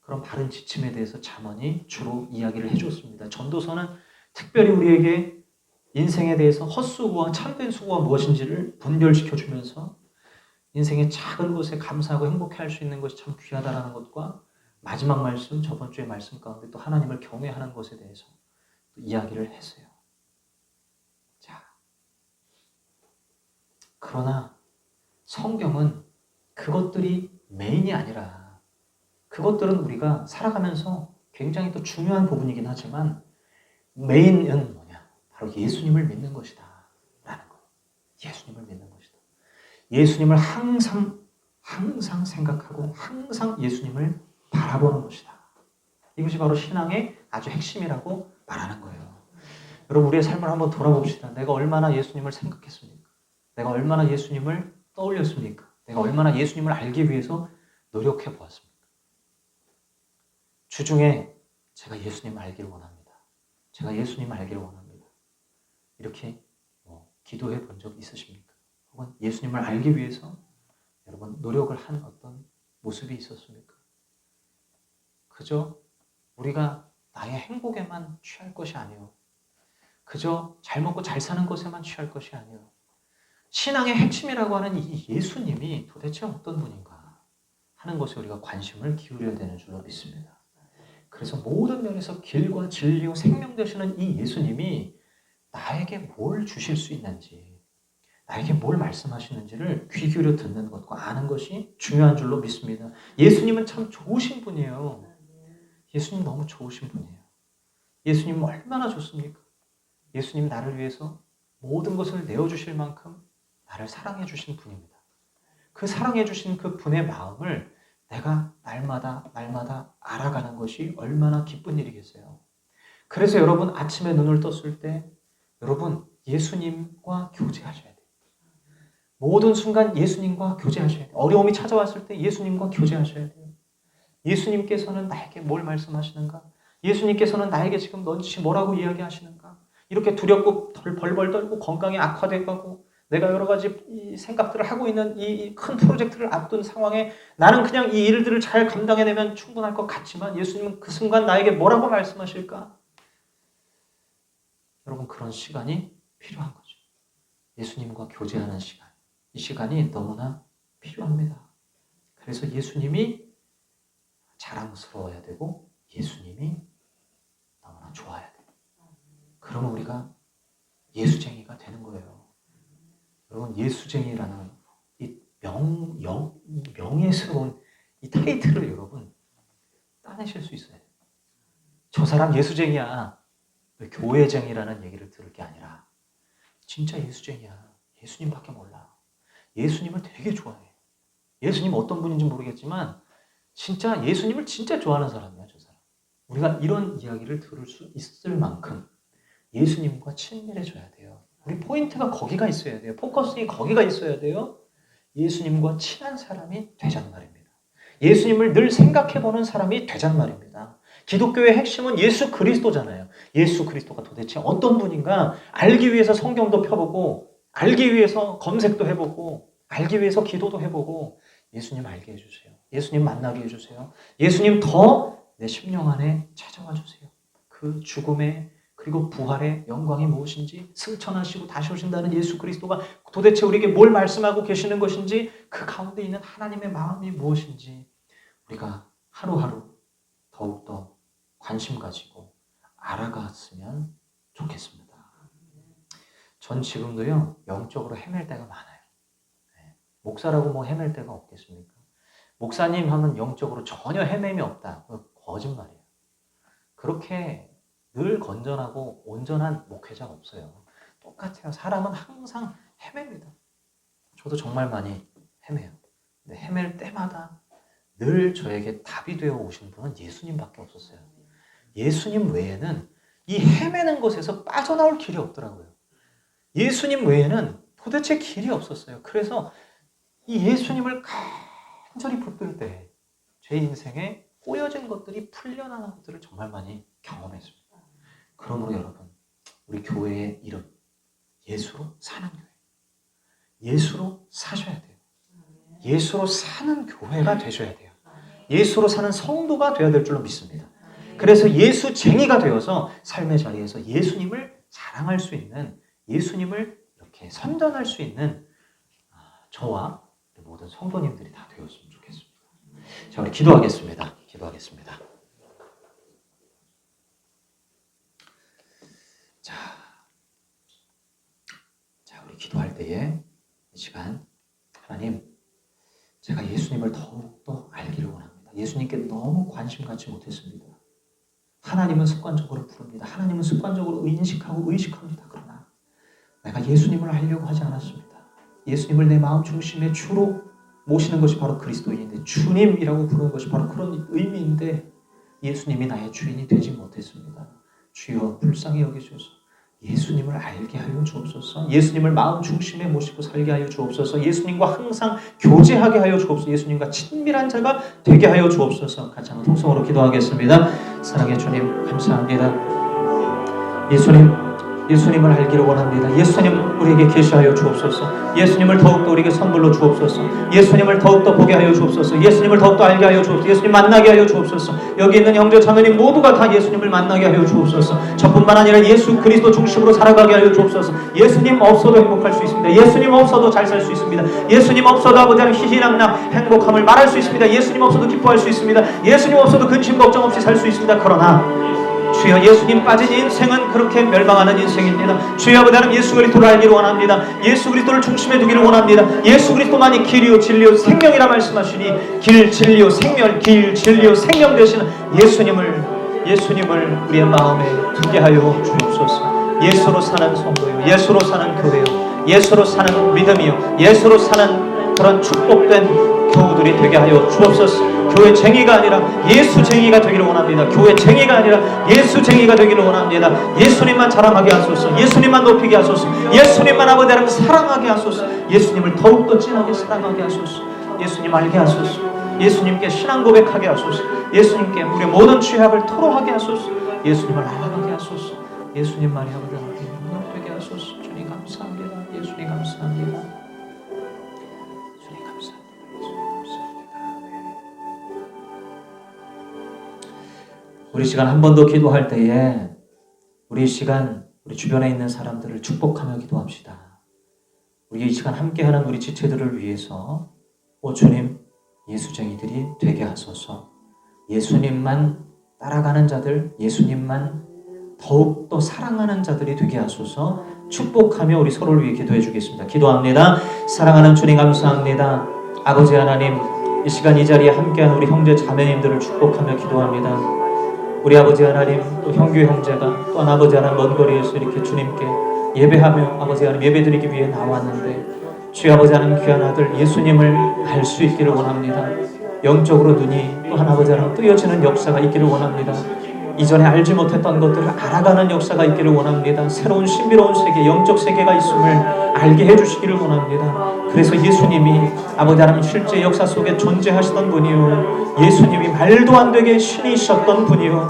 B: 그런 바른 지침에 대해서 잠언이 주로 이야기를 해줬습니다. 전도서는 특별히 우리에게 인생에 대해서 헛수고와 참된 수고가 무엇인지를 분별시켜주면서 인생의 작은 것에 감사하고 행복해할 수 있는 것이 참 귀하다라는 것과 마지막 말씀, 저번 주의 말씀 가운데 또 하나님을 경외하는 것에 대해서 또 이야기를 했어요. 자, 그러나 성경은 그것들이 메인이 아니라 그것들은 우리가 살아가면서 굉장히 또 중요한 부분이긴 하지만 메인은 뭐냐? 바로 예수님을 믿는 것이다. 라는 거. 예수님을 믿는 것이다. 예수님을 항상 생각하고 항상 예수님을 바라보는 것이다. 이것이 바로 신앙의 아주 핵심이라고 말하는 거예요. 여러분 우리의 삶을 한번 돌아봅시다. 내가 얼마나 예수님을 생각했습니까? 내가 얼마나 예수님을 떠올렸습니까? 내가 얼마나 예수님을 알기 위해서 노력해 보았습니까? 주중에 제가 예수님을 알기를 원합니다. 제가 예수님을 알기를 원합니다. 이렇게 기도해 본 적 있으십니까? 혹은 예수님을 알기 위해서 여러분 노력을 한 어떤 모습이 있었습니까? 그저 우리가 나의 행복에만 취할 것이 아니요. 그저 잘 먹고 잘 사는 것에만 취할 것이 아니요. 신앙의 핵심이라고 하는 이 예수님이 도대체 어떤 분인가 하는 것에 우리가 관심을 기울여야 되는 줄로 믿습니다. 그래서 모든 면에서 길과 진리요 생명 되시는 이 예수님이 나에게 뭘 주실 수 있는지, 나에게 뭘 말씀하시는지를 귀 기울여 듣는 것과 아는 것이 중요한 줄로 믿습니다. 예수님은 참 좋으신 분이에요. 예수님 너무 좋으신 분이에요. 예수님 얼마나 좋습니까? 예수님 나를 위해서 모든 것을 내어주실 만큼 나를 사랑해 주신 분입니다. 그 사랑해 주신 그 분의 마음을 내가 날마다 알아가는 것이 얼마나 기쁜 일이겠어요. 그래서 여러분 아침에 눈을 떴을 때 여러분 예수님과 교제하셔야 돼요. 모든 순간 예수님과 교제하셔야 돼요. 어려움이 찾아왔을 때 예수님과 교제하셔야 돼요. 예수님께서는 나에게 뭘 말씀하시는가? 예수님께서는 나에게 지금 넌지 뭐라고 이야기하시는가? 이렇게 두렵고 벌벌 떨고 건강이 악화되고 내가 여러 가지 생각들을 하고 있는 이 큰 프로젝트를 앞둔 상황에 나는 그냥 이 일들을 잘 감당해내면 충분할 것 같지만 예수님은 그 순간 나에게 뭐라고 말씀하실까? 여러분 그런 시간이 필요한 거죠. 예수님과 교제하는 시간. 이 시간이 너무나 필요합니다. 그래서 예수님이 자랑스러워야 되고 예수님이 너무나 좋아야 돼요. 그러면 우리가 예수쟁이가 되는 거예요. 여러분 예수쟁이라는 이 명예스러운 이 타이틀을 여러분 따내실 수 있어야 돼요. 저 사람 예수쟁이야. 교회쟁이라는 얘기를 들을 게 아니라 진짜 예수쟁이야. 예수님밖에 몰라. 예수님을 되게 좋아해. 예수님 어떤 분인지 모르겠지만 진짜 예수님을 진짜 좋아하는 사람이야, 저 사람. 우리가 이런 이야기를 들을 수 있을 만큼 예수님과 친밀해져야 돼요. 우리 포인트가 거기가 있어야 돼요. 포커싱이 거기가 있어야 돼요. 예수님과 친한 사람이 되자는 말입니다. 예수님을 늘 생각해보는 사람이 되자는 말입니다. 기독교의 핵심은 예수 그리스도잖아요. 예수 그리스도가 도대체 어떤 분인가 알기 위해서 성경도 펴보고 알기 위해서 검색도 해보고 알기 위해서 기도도 해보고 예수님 알게 해주세요. 예수님 만나게 해주세요. 예수님 더 내 심령 안에 찾아와 주세요. 그 죽음의 그리고 부활의 영광이 무엇인지 승천하시고 다시 오신다는 예수 그리스도가 도대체 우리에게 뭘 말씀하고 계시는 것인지 그 가운데 있는 하나님의 마음이 무엇인지 우리가 하루하루 더욱더 관심 가지고 알아갔으면 좋겠습니다. 전 지금도요 영적으로 헤맬 때가 많아요. 목사라고 뭐 헤맬 데가 없겠습니까? 목사님 하면 영적으로 전혀 헤매임이 없다. 거짓말이에요. 그렇게 늘 건전하고 온전한 목회자가 없어요. 똑같아요. 사람은 항상 헤맵니다. 저도 정말 많이 헤매요. 근데 헤맬 때마다 늘 저에게 답이 되어 오신 분은 예수님밖에 없었어요. 예수님 외에는 이 헤매는 것에서 빠져나올 길이 없더라고요. 예수님 외에는 도대체 길이 없었어요. 그래서 이 예수님을 간절히 붙들 때 제 인생에 꼬여진 것들이 풀려나는 것들을 정말 많이 경험했습니다. 그러므로 여러분
A: 우리 교회의 이름, 예수로 사는 교회. 예수로 사셔야 돼요. 예수로 사는 교회가 되셔야 돼요. 예수로 사는 성도가 되어야 될 줄로 믿습니다. 그래서 예수쟁이가 되어서 삶의 자리에서 예수님을 자랑할 수 있는, 예수님을 이렇게 선전할 수 있는 저와 모든 성도님들이 다 되었으면 좋겠습니다. 자, 우리 기도하겠습니다. 기도하겠습니다. 자, 우리 기도할 때에 이 시간 하나님, 제가 예수님을 더욱더 알기를 원합니다. 예수님께 너무 관심 갖지 못했습니다. 하나님은 습관적으로 부릅니다. 하나님은 습관적으로 인식하고 의식합니다. 그러나 내가 예수님을 알려고 하지 않았습니다. 예수님을 내 마음 중심에 주로 모시는 것이 바로 그리스도인인데, 주님이라고 부르는 것이 바로 그런 의미인데 예수님이 나의 주인이 되지 못했습니다. 주여 불쌍히 여기소서. 예수님을 알게 하여 주옵소서. 예수님을 마음 중심에 모시고 살게 하여 주옵소서. 예수님과 항상 교제하게 하여 주옵소서. 예수님과 친밀한 자가 되게 하여 주옵소서. 같이 한번 통성으로 기도하겠습니다. 사랑의 주님, 감사합니다. 예수님을 알기를 원합니다. 예수님 우리에게 계시하여 주옵소서. 예수님을 더욱더 우리에게 선물로 주옵소서. 예수님을 더욱더 보게 하여 주옵소서. 예수님을 더욱더 알게 하여 주옵소서. 예수님 만나게 하여 주옵소서. 여기 있는 형제 자매님 모두가 다 예수님을 만나게 하여 주옵소서. 저뿐만 아니라 예수 그리스도 중심으로 살아가게 하여 주옵소서. 예수님 없어도 행복할 수 있습니다. 예수님 없어도 잘 살 수 있습니다. 예수님 없어도 아버지 하나님 희희낙낙 행복함을 말할 수 있습니다. 예수님 없어도 기뻐할 수 있습니다. 예수님 없어도 근심 걱정 없이 살 수 있습니다. 그러나 주여 예수님 빠진 인생은 그렇게 멸망하는 인생입니다. 주여 아버지 하나님 예수 그리스도를 알기를 원합니다. 예수 그리스도를 중심에 두기를 원합니다. 예수 그리스도만이 길이요 진리요 생명이라 말씀하시니 길 진리요 생명, 길 진리요 생명 되시는 예수님을 우리의 마음에 두게 하여 주옵소서. 예수로 사는 성도요, 예수로 사는 교회요, 예수로 사는 믿음이요, 예수로 사는 그런 축복된 교우들이 되게 하여 주옵소서. 교회쟁이가 아니라 예수쟁이가 되기를 원합니다. 교회쟁이가 아니라 예수쟁이가 되기를 원합니다. 예수님만 자랑하게 하소서. 예수님만 높이게 하소서. 예수님만 아버지 하나님 사랑하게 하소서. 예수님을 더욱더 진하게 사랑하게 하소서. 예수님 알게 하소서. 예수님께 신앙 고백하게 하소서. 예수님께 우리의 모든 죄악을 토로하게 하소서. 예수님을 알아가게 하소서. 예수님만이 아버지 하나님 능력되게 하소서. 주님 감사합니다. 예수님 감사합니다. 우리 시간 한 번 더 기도할 때에 우리 시간 우리 주변에 있는 사람들을 축복하며 기도합시다. 우리 이 시간 함께하는 우리 지체들을 위해서 오 주님 예수쟁이들이 되게 하소서. 예수님만 따라가는 자들, 예수님만 더욱더 사랑하는 자들이 되게 하소서. 축복하며 우리 서로를 위해 기도해 주겠습니다. 기도합니다. 사랑하는 주님 감사합니다. 아버지 하나님 이 시간 이 자리에 함께하는 우리 형제 자매님들을 축복하며 기도합니다. 우리 아버지 하나님 또 형규 형제가 또한 아버지 하나님 먼 거리에서 이렇게 주님께 예배하며 아버지 하나님 예배드리기 위해 나왔는데 주여 아버지 하나님 귀한 아들 예수님을 알 수 있기를 원합니다. 영적으로 눈이 또한 아버지 하나님 뜨여지는 역사가 있기를 원합니다. 이전에 알지 못했던 것들을 알아가는 역사가 있기를 원합니다. 새로운 신비로운 세계, 영적 세계가 있음을 알게 해주시기를 원합니다. 그래서 예수님이 아버지 하나님 실제 역사 속에 존재하시던 분이요, 예수님이 말도 안 되게 신이셨던 분이요,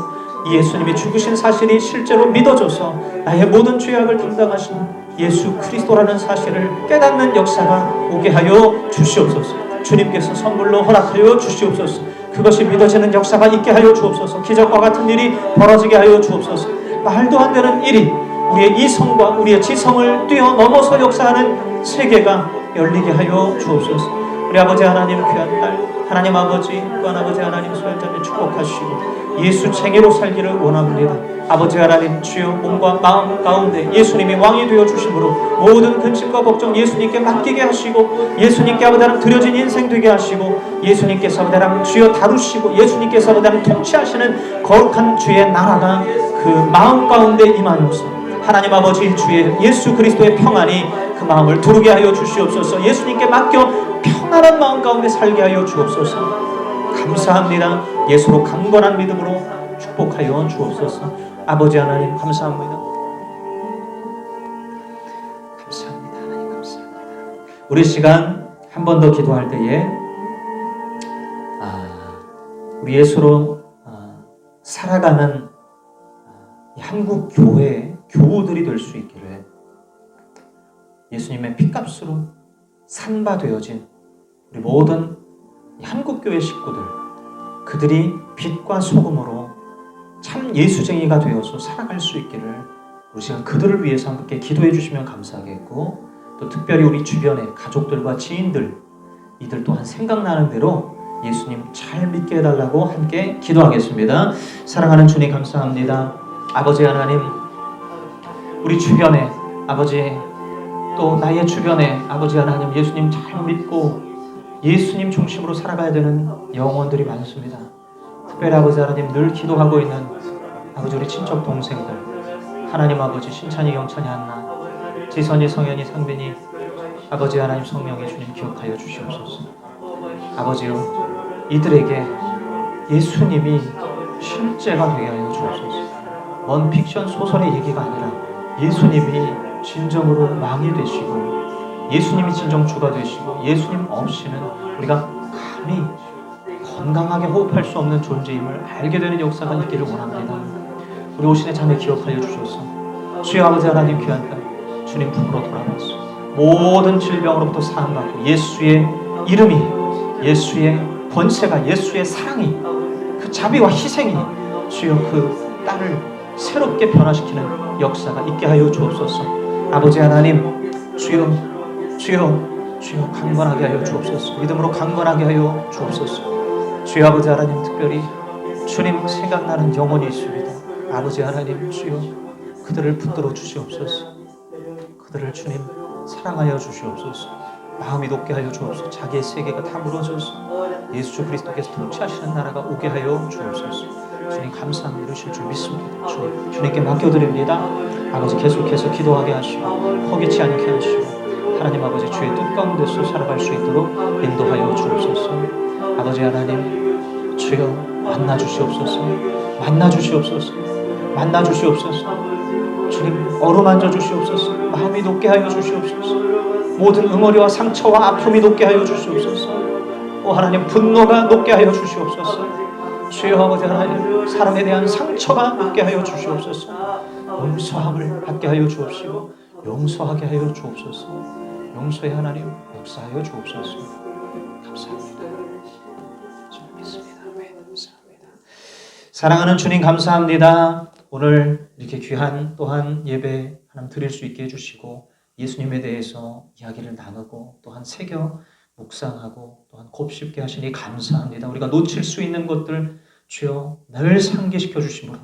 A: 예수님이 죽으신 사실이 실제로 믿어져서 나의 모든 죄악을 담당하신 예수 그리스도라는 사실을 깨닫는 역사가 오게 하여 주시옵소서. 주님께서 선물로 허락하여 주시옵소서. 그것이 믿어지는 역사가 있게 하여 주옵소서. 기적과 같은 일이 벌어지게 하여 주옵소서. 말도 안 되는 일이 우리의 이성과 우리의 지성을 뛰어넘어서 역사하는 세계가 열리게 하여 주옵소서. 우리 아버지 하나님 귀한 딸 하나님 아버지 또한 아버지 하나님 소연자를 축복하시고 예수쟁이로 살기를 원합니다. 아버지 하나님 주여 몸과 마음 가운데 예수님이 왕이 되어 주심으로 모든 근심과 걱정 예수님께 맡기게 하시고 예수님께 아버지 하나님 드려진 인생 되게 하시고 예수님께서 아버지 하나님 주여 다루시고 예수님께서 아버지 하나님 통치하시는 거룩한 주의 나라가 그 마음 가운데 임하옵소서. 하나님 아버지 주의 예수 그리스도의 평안이 그 마음을 두르게 하여 주시옵소서. 예수님께 맡겨 평안한 마음 가운데 살게 하여 주옵소서. 감사합니다. 예수로 강건한 믿음으로 축복하여 주옵소서. 아버지 하나님 감사합니다. 감사합니다. 하나님 감사합니다. 우리 시간 한 번 더 기도할 때에 우리 예수로 살아가는 한국 교회의 교우
B: 부부들이 될 수 있기를 예수님의 피값으로 산바되어진 우리 모든 한국교회 식구들, 그들이 빛과 소금으로 참 예수쟁이가 되어서 살아갈 수 있기를 우리 시간 그들을 위해서 함께 기도해 주시면 감사하겠고, 또 특별히 우리 주변의 가족들과 지인들, 이들 또한 생각나는 대로 예수님 잘 믿게 해달라고 함께 기도하겠습니다. 사랑하는 주님 감사합니다. 아버지 하나님, 우리 주변에 아버지, 또 나의 주변에 아버지 하나님, 예수님 잘 믿고 예수님 중심으로 살아가야 되는 영혼들이 많습니다. 특별히 아버지 하나님, 늘 기도하고 있는 아버지 우리 친척 동생들, 하나님 아버지 신찬이, 영찬이, 한나, 지선이, 성현이, 상빈이, 아버지 하나님 성령의 주님 기억하여 주시옵소서. 아버지요, 이들에게 예수님이 실제가 되게 하여 주옵소서. 먼 픽션 소설의 얘기가 아니라 예수님이 진정으로 왕이 되시고 예수님이 진정 주가 되시고 예수님 없이는 우리가 감히 건강하게 호흡할 수 없는 존재임을 알게 되는 역사가 있기를 원합니다. 우리 오신의 자매 기억하여 주셔서 주여 아버지 하나님 귀한 딸 주님 품으로 돌아와서 모든 질병으로부터 사함받고 예수의 이름이, 예수의 권세가, 예수의 사랑이, 그 자비와 희생이 주여 그 딸을 새롭게 변화시키는 역사가 있게 하여 주옵소서. 아버지 하나님, 주여 강건하게 하여 주옵소서. 믿음으로 강건하게 하여 주옵소서. 주여 아버지 하나님, 특별히 주님 생각나는 영혼이 있습니다. 아버지 하나님, 주여 그들을 붙들어 주시옵소서. 그들을 주님 사랑하여 주시옵소서. 마음이 높게 하여 주옵소서. 자기의 세계가 다 무너져서 예수 그리스도께서 통치하시는 나라가 오게 하여 주옵소서. 주님 감사함 이루실 줄 믿습니다. 주님께 맡겨드립니다. 아버지 계속해서 기도하게 하시고 허기치 않게 하시고 하나님 아버지 주의 뜻 가운데서 살아갈 수 있도록 인도하여 주옵소서. 아버지 하나님, 주여 만나주시옵소서. 만나주시옵소서. 만나주시옵소서. 주님 어루만져 주시옵소서. 마음이 높게 하여 주시옵소서. 모든 응어리와 상처와 아픔이 높게 하여 주시옵소서. 오 하나님, 분노가 높게 하여 주시옵소서. 주여 아버지 하나님, 사랑에 대한 상처가 높게 하여 주시옵소서. 용서함을 받게 하여 주옵시고 용서하게 하여 주옵소서. 용서의 하나님 역사하여 주옵소서. 감사합니다. 주님 믿습니다. 감사합니다. 사랑하는 주님 감사합니다. 오늘 이렇게 귀한 또한 예배 하나님 드릴 수 있게 해주시고 예수님에 대해서 이야기를 나누고 또한 새겨 묵상하고 또한 곱씹게 하시니 감사합니다. 우리가 놓칠 수 있는 것들 주여 늘 상기시켜 주심으로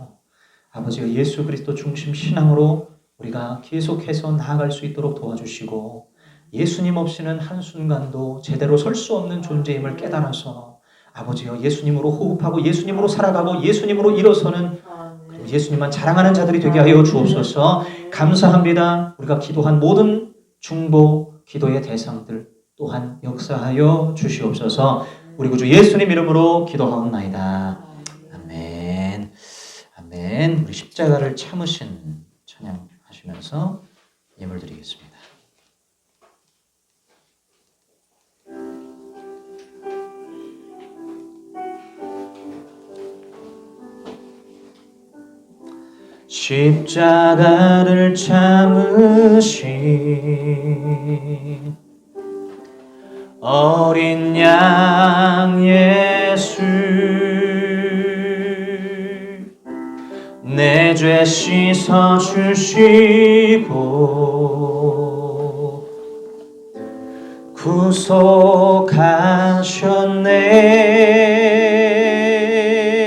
B: 아버지가 예수 그리스도 중심 신앙으로 우리가 계속해서 나아갈 수 있도록 도와주시고 예수님 없이는 한순간도 제대로 설 수 없는 존재임을 깨달아서 아버지여 예수님으로 호흡하고 예수님으로 살아가고 예수님으로 일어서는 그리고 예수님만 자랑하는 자들이 되게 하여 주옵소서. 감사합니다. 우리가 기도한 모든 중보 기도의 대상들 또한 역사하여 주시옵소서. 우리 구주 예수님 이름으로 기도하옵나이다. 아멘. 아멘. 우리 십자가를 참으신 찬양하시면서 예물 드리겠습니다. 십자가를 참으신 어린 양 예수, 내 죄 씻어 주시고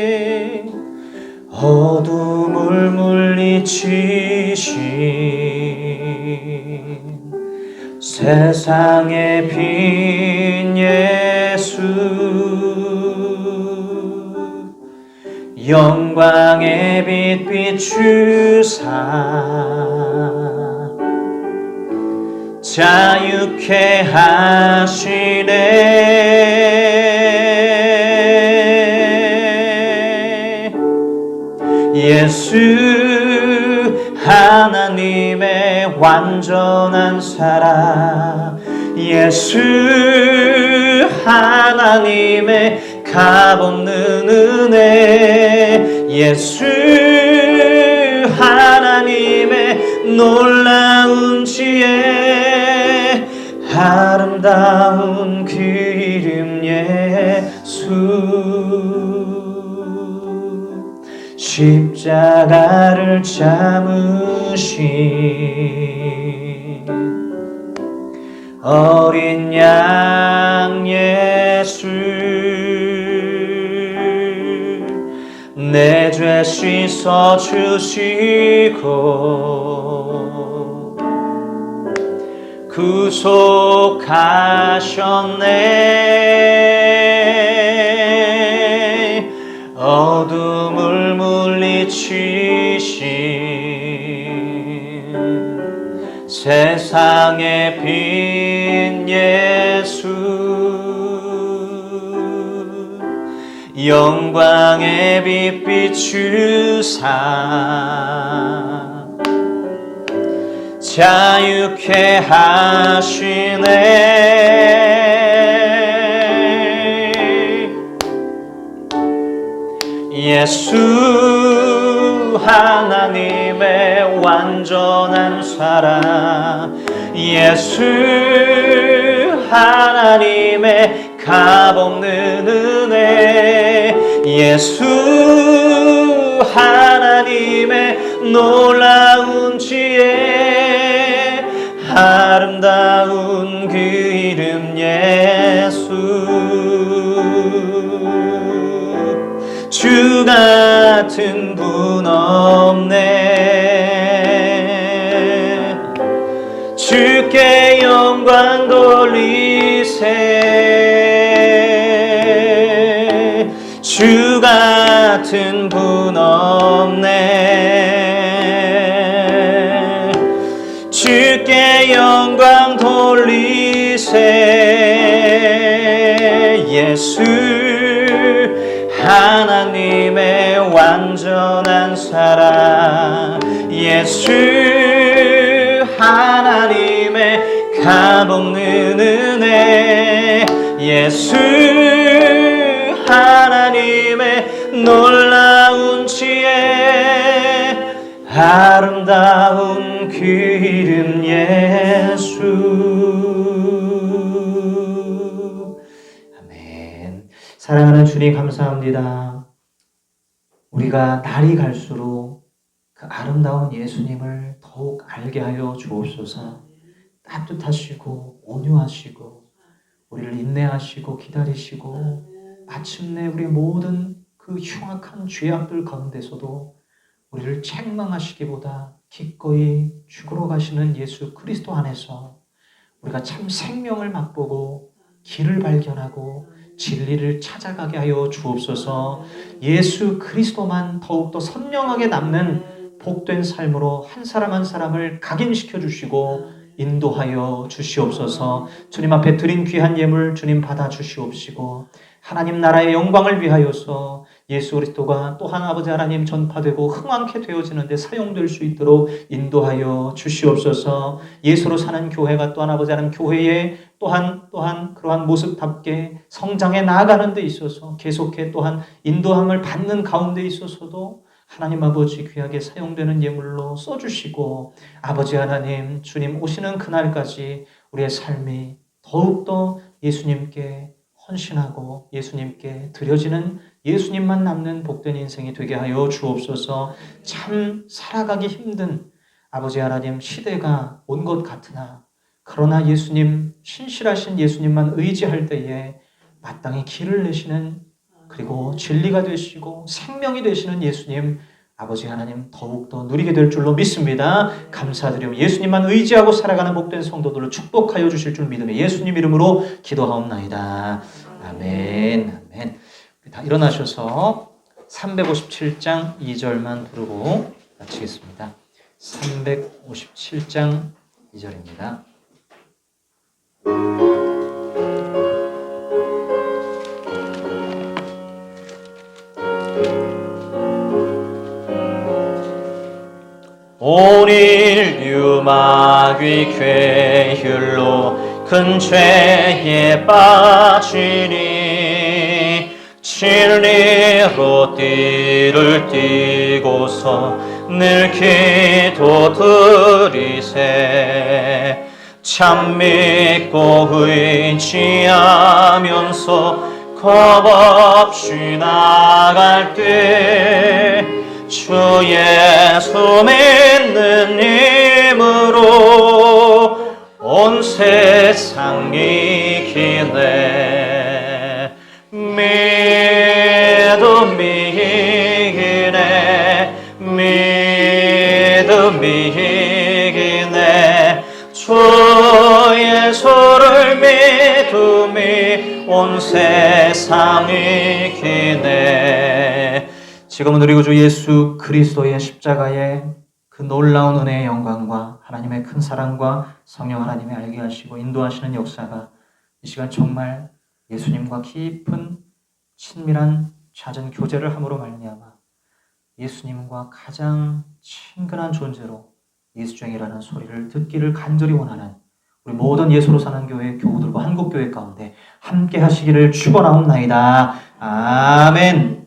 B: 구속하셨네. 어둠을 물리치신 세상의 빛 예수, 영광의 빛 비추사 자유케 하시네. 예수 하나님의 완전한 사랑, 예수 하나님의 값없는 은혜, 예수 하나님의 놀라운 지혜 아름다운 그 이름 예수 십자가를 참으신 어린 양 예수 내 죄 씻어 주시고 구속하셨네 어둠을 물리치신 세상의 빛 예수 영광의 빛 비추사 자유케 하시네 예수 하나님의 완전한 사랑 예수 하나님의 값없는 은혜 예수 하나님의 놀라운 지혜 아름다운 그 이름 예수 주 같은 분 없네 주께 영광 돌리세 주 같은 분 없네 주께 영광 돌리세 예수 하나님의 완전한 사랑 예수 하나님의 값없는 은혜 예수 하나님의 놀라운 지혜 아름다운 그 이름 예수 아멘. 사랑하는 주님 감사합니다. 우리가 날이 갈수록 그 아름다운 예수님을 더욱 알게 하여 주옵소서. 따뜻하시고 온유하시고 우리를 인내하시고 기다리시고 마침내 우리 모든 그 흉악한 죄악들 가운데서도 우리를 책망하시기보다 기꺼이 죽으러 가시는 예수 그리스도 안에서 우리가 참 생명을 맛보고 길을 발견하고 진리를 찾아가게 하여 주옵소서. 예수 그리스도만 더욱더 선명하게 남는 복된 삶으로 한 사람 한 사람을 각인시켜 주시고 인도하여 주시옵소서. 주님 앞에 드린 귀한 예물 주님 받아 주시옵시고 하나님 나라의 영광을 위하여서 예수 그리스도가 또한 아버지 하나님 전파되고 흥왕케 되어지는 데 사용될 수 있도록 인도하여 주시옵소서. 예수로 사는 교회가 또한 아버지 하나님 교회에 또한 그러한 모습답게 성장해 나아가는 데 있어서 계속해 또한 인도함을 받는 가운데 있어서도 하나님 아버지 귀하게 사용되는 예물로 써주시고 아버지 하나님 주님 오시는 그날까지 우리의 삶이 더욱더 예수님께 헌신하고 예수님께 드려지는 예수님만 남는 복된 인생이 되게 하여 주옵소서. 참 살아가기 힘든 아버지 하나님 시대가 온 것 같으나 그러나 예수님 신실하신 예수님만 의지할 때에 마땅히 길을 내시는 그리고 진리가 되시고 생명이 되시는 예수님 아버지 하나님 더욱더 누리게 될 줄로 믿습니다. 감사드리며 예수님만 의지하고 살아가는 복된 성도들을 축복하여 주실 줄 믿음에 예수님 이름으로 기도하옵나이다. 아멘. 아멘. 우리 다 일어나셔서 357장 2절만 부르고 마치겠습니다. 357장 2절입니다. 온 인류 마귀 괴휼로 큰 죄에 빠지니 진리로 띠를 띠고서 늘 기도드리세. 참 믿고 의지하면서 겁없이 나갈 때 주 예수 믿는 힘으로 온 세상 이기네. 믿음이 이기네. 믿음이 이기네. 주 예수를 믿음이 온 세상 이기네. 지금은 우리 구주 예수 그리스도의 십자가의 그 놀라운 은혜의 영광과 하나님의 큰 사랑과 성령 하나님의 알게 하시고 인도하시는 역사가 이 시간 정말 예수님과 깊은 친밀한 잦은 교제를 함으로 말미암아 예수님과 가장 친근한 존재로 예수쟁이라는 소리를 듣기를 간절히 원하는 우리 모든 예수로 사는 교회 교우들과 한국교회 가운데 함께 하시기를 축원하옵나이다. 아멘.